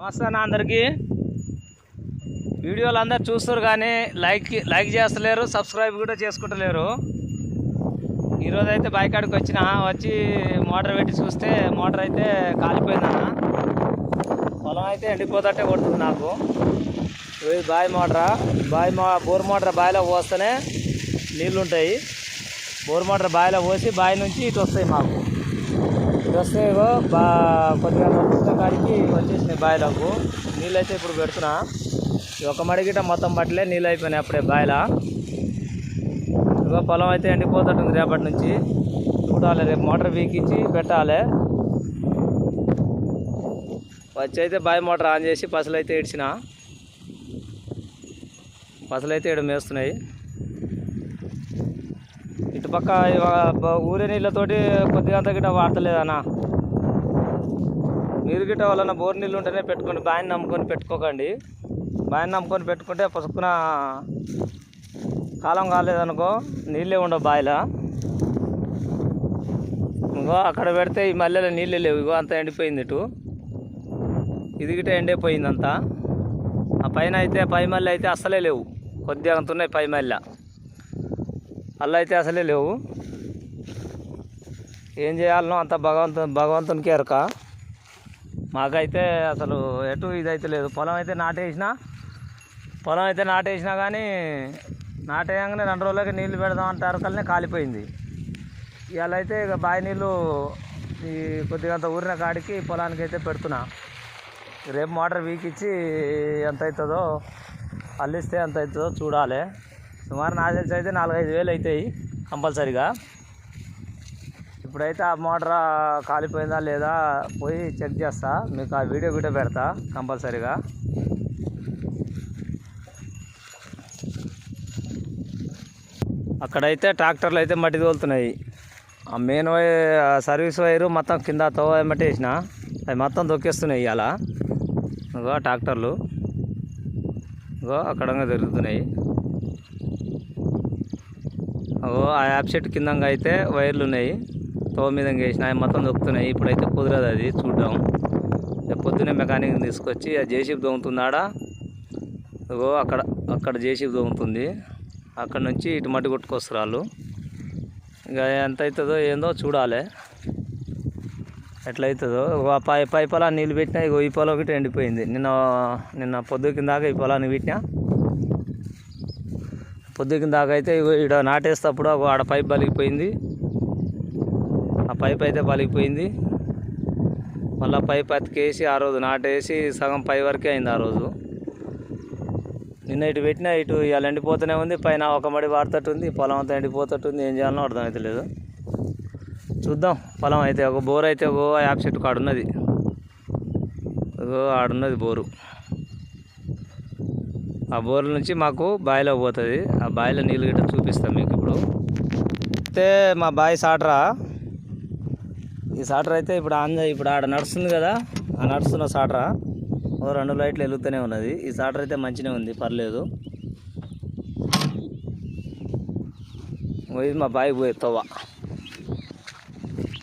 నమస్తే అన్న అందరికీ. వీడియోలు అందరు చూస్తారు కానీ లైక్ చేస్తలేరు, సబ్స్క్రైబ్ కూడా చేసుకుంటలేరు. ఈరోజు అయితే బాయికాడికి వచ్చి మోటార్ పెట్టి చూస్తే మోటార్ అయితే కాలిపోయిందన్న. పొలం అయితే ఎండిపోతట్టే కొడుతుంది నాకు. ఇది బావి మోటార్, బోర్ మోటార్ బావిలో పోస్తేనే నీళ్ళు ఉంటాయి. బోర్ మోటార్ బావిలో పోసి బావి నుంచి ఇటు వస్తాయి మాకు. ఇటు వస్తే కొద్దిగా పుస్తకం కాడికి వచ్చేసినాయి బావిలకు. నీళ్ళు అయితే ఇప్పుడు పెడుతున్నా. ఒక మడిగిట మొత్తం పట్టలే, నీళ్ళు అయిపోయినాయి అప్పుడే బావిలో. పొలం అయితే ఎండిపోతుంది రేపటి నుంచి. చూడాలి, రేపు మోటార్ బీకించి పెట్టాలి. వచ్చి అయితే బావి మోటార్ ఆన్ చేసి పసలు అయితే ఇడిచిన. పసలు అయితే ఇడ మేస్తున్నాయి. ఇటుపక్క ఊరే నీళ్ళతోటి కొద్దిగా అంత గిట్ట వాడతలేదన్నా. నీరు గిట్ట వలన బోర్ నీళ్ళు ఉంటేనే పెట్టుకోండి, బావిని నమ్ముకొని పెట్టుకోకండి. బావిని నమ్ముకొని పెట్టుకుంటే పసుకున కాలం కాలేదనుకో నీళ్ళే ఉండవు బావిలో. ఇంకో అక్కడ పెడితే ఈ మల్లెలో నీళ్ళే లేవు. ఇగో అంతా ఎండిపోయింది. ఇటు ఇది గిట్ట ఎండిపోయింది అంతా. ఆ పైన అయితే పై మల్లె అయితే అస్సలే లేవు, కొద్దిగా అంత ఉన్నాయి పై మల్లె. అల్ల అయితే అసలే లేవు. ఏం చేయాలనో అంత భగవంతునికి ఎరక. మాకైతే అసలు ఎటు ఇదైతే లేదు. పొలం అయితే నాటేసినా కానీ నాటేయంగానే 2 రోజులకి నీళ్ళు పెడదామంటే అరకలనే కాలిపోయింది. ఇవాళ అయితే ఇక బావి నీళ్ళు ఈ కొద్దిగా అంత ఊరిన కాడికి పొలానికి అయితే పెడుతున్నా. రేపు మోటార్ వీకిచ్చి ఎంత అవుతుందో, అల్లిస్తే ఎంత అవుతుందో చూడాలి. సుమారు నా తెలిసి అయితే 4-5 వేలు అవుతాయి కంపల్సరీగా. ఇప్పుడైతే ఆ మోటార్ కాలిపోయిందా లేదా పోయి చెక్ చేస్తా, మీకు ఆ వీడియో పెడతా కంపల్సరీగా. అక్కడైతే ట్రాక్టర్లు అయితే మట్టి తోలుతున్నాయి. ఆ మెయిన్ సర్వీస్ వైరు మొత్తం కింద మట్టి వేసిన, అవి మొత్తం దొక్కేస్తున్నాయి ఇవాళ. ఇంకో ట్రాక్టర్లు ఇంకో అక్కడంగా తిరుగుతున్నాయి. ఆ యాప్ సెట్ కిందంగా అయితే వైర్లు ఉన్నాయి, మీదంగా వేసిన అవి మొత్తం దొక్కుతున్నాయి. ఇప్పుడైతే కుదరదు అది చూద్దాం. పొద్దున్నే మెకానిక్ తీసుకొచ్చి ఆ జేసీబీ దొంగతుందాడా. అక్కడ జేసీబీ దొంగతుంది. అక్కడ నుంచి ఇటు మట్టి కొట్టుకొస్తారు వాళ్ళు. ఇక ఎంత అవుతుందో ఏందో చూడాలి, ఎట్లయితుందో. పై పొలాన్ని నీళ్ళు పెట్టినా, ఇగో ఈ పొలం ఒకటి ఎండిపోయింది. నిన్న పొద్దుకిన దాకా ఈ పొలాన్ని పెట్టినా. పొద్దుకిన దాకా అయితే ఇగో ఇక్కడ నాటేసేటప్పుడు ఆడ పైప్ పలిగిపోయింది. ఆ పైప్ అయితే పలిగిపోయింది. మళ్ళీ పైప్ అతికేసి ఆ రోజు నాటేసి సగం పై వరకే అయింది ఆ రోజు. నిన్న ఇటు పెట్టినా, ఇటు ఇవాళ ఎండిపోతూనే ఉంది. పైన ఒక మడి వాడుతట్టుంది, పొలం అంతా ఎండిపోతట్టుంది. ఏం చేయాలనో అర్థమైతే లేదు. చూద్దాం. పొలం అయితే ఒక బోర్ అయితే యాప్ చెట్టు కాడున్నది. ఆడున్నది బోరు. ఆ బోర్ల నుంచి మాకు బావిలో పోతుంది. ఆ బావిలో నీళ్ళు గిట్ట చూపిస్తాం మీకు ఇప్పుడు. అయితే మా బావి సాటరా, ఈ సాటర్ అయితే ఇప్పుడు ఆడ నడుస్తుంది కదా, ఆ నడుస్తున్న సాటరా 2 లైట్లు వెలుగుతూనే ఉన్నది. ఈ సాటర్ అయితే మంచిగా ఉంది, పర్లేదు. ఇది మా బావి పోయే తవ్వ.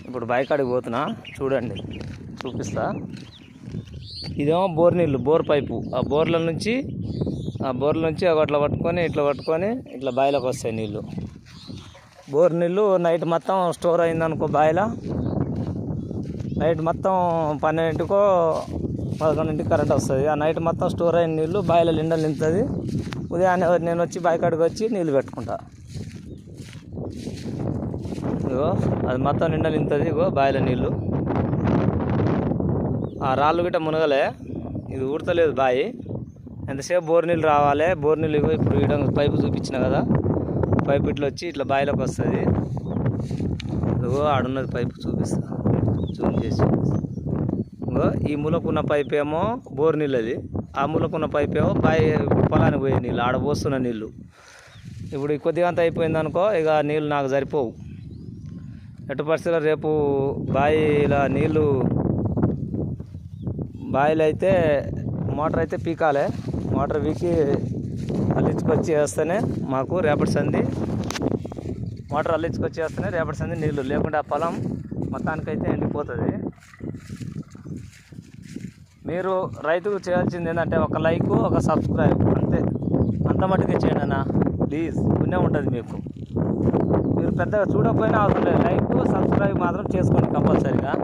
ఇప్పుడు బావి కాడికి పోతున్నా, చూడండి చూపిస్తా. ఇదేమో బోర్ నీళ్ళు, బోర్ పైపు. ఆ బోర్ల నుంచి అట్లా పట్టుకొని ఇట్లా బావిలోకి వస్తాయి నీళ్ళు. బోర్ నీళ్ళు నైట్ మొత్తం స్టోర్ అయిందనుకో బావిలో. నైట్ మొత్తం 12కో 11కి కరెంట్ వస్తుంది. ఆ నైట్ మొత్తం స్టోర్ అయిన నీళ్ళు బావిలో నిండుతుంది. ఉదయాన్నే నేను వచ్చి బావి కాడికి వచ్చి నీళ్ళు పెట్టుకుంటా. ఇగో అది మొత్తం నిండుతుంది. ఇగో బావిలో నీళ్ళు. ఆ రాళ్ళు గిట్ట మునగలే, ఇది ఊడతలేదు బావి. ఎంతసేపు బోర్ నీళ్ళు రావాలి. బోర్ నీళ్ళు ఇగో ఇప్పుడు ఈడ పైపు చూపించిన కదా, పైపు ఇట్లా వచ్చి ఇట్లా బావిలోకి వస్తుంది. ఇగో ఆడున్నది పైపు, చూపిస్తా, జూమ్ చేసి. ఇంకో ఈ మూలకున్న పైప్ ఏమో బోర్ నీళ్ళు, అది. ఆ మూలకున్న పైప్ ఏమో బావి పొలానికి పోయే నీళ్ళు, ఆడ పోస్తున్న నీళ్ళు. ఇప్పుడు కొద్దిగా అంత అయిపోయింది అనుకో, ఇక నీళ్ళు నాకు సరిపోవు. ఎటు పరిస్థితుల్లో రేపు బావిలో నీళ్ళు, బావిలో అయితే మోటార్ అయితే పీకాలి. మోటార్ పీకి అల్లించుకొచ్చి వేస్తేనే మాకు రేపటి సంది, మోటార్ అల్లించుకొచ్చి వేస్తేనే రేపటి సంది నీళ్ళు. లేకుంటే ఆ పొలం మొత్తానికైతే ఎండిపోతుంది. మీరు రైతుకు చేయాల్సింది ఏంటంటే ఒక లైక్ ఒక సబ్స్క్రైబ్ అంతే, అంత మట్టుకే చేయండి అన్న ప్లీజ్, పుణ్యం ఉంటుంది మీకు. మీరు పెద్దగా చూడకపోయినా అవసరం లేదు, లైక్ సబ్స్క్రైబ్ మాత్రం చేసుకోండి కంపల్సరీగా.